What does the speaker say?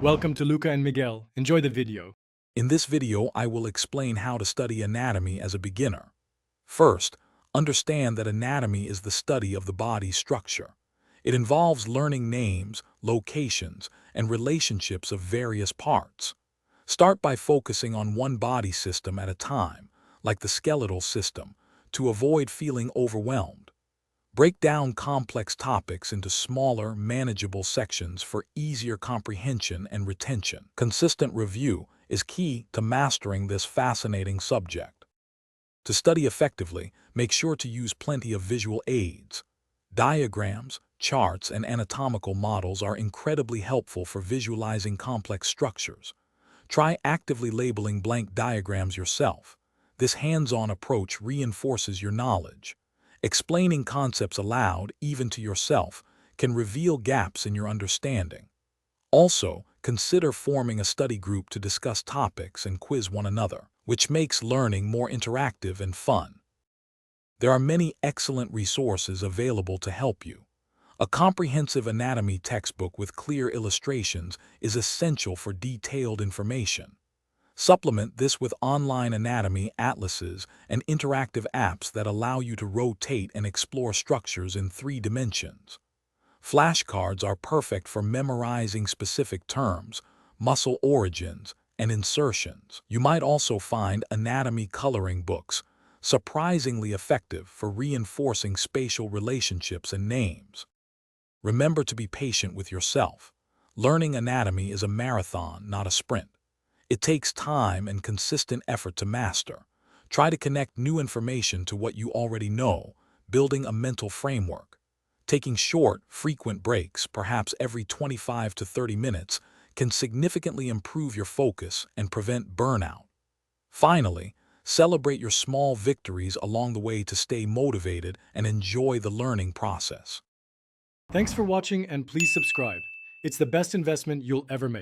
Welcome to Luca and Miguel. Enjoy the video. In this video, I will explain how to study anatomy as a beginner. First, understand that anatomy is the study of the body's structure. It involves learning names, locations, and relationships of various parts. Start by focusing on one body system at a time, like the skeletal system, to avoid feeling overwhelmed. Break down complex topics into smaller, manageable sections for easier comprehension and retention. Consistent review is key to mastering this fascinating subject. To study effectively, make sure to use plenty of visual aids. Diagrams, charts, and anatomical models are incredibly helpful for visualizing complex structures. Try actively labeling blank diagrams yourself. This hands-on approach reinforces your knowledge. Explaining concepts aloud, even to yourself, can reveal gaps in your understanding. Also, consider forming a study group to discuss topics and quiz one another, which makes learning more interactive and fun. There are many excellent resources available to help you. A comprehensive anatomy textbook with clear illustrations is essential for detailed information. Supplement this with online anatomy atlases and interactive apps that allow you to rotate and explore structures in 3 dimensions. Flashcards are perfect for memorizing specific terms, muscle origins, and insertions. You might also find anatomy coloring books, surprisingly effective for reinforcing spatial relationships and names. Remember to be patient with yourself. Learning anatomy is a marathon, not a sprint. It takes time and consistent effort to master. Try to connect new information to what you already know, building a mental framework. Taking short, frequent breaks, perhaps every 25 to 30 minutes, can significantly improve your focus and prevent burnout. Finally, celebrate your small victories along the way to stay motivated and enjoy the learning process. Thanks for watching and please subscribe. It's the best investment you'll ever make.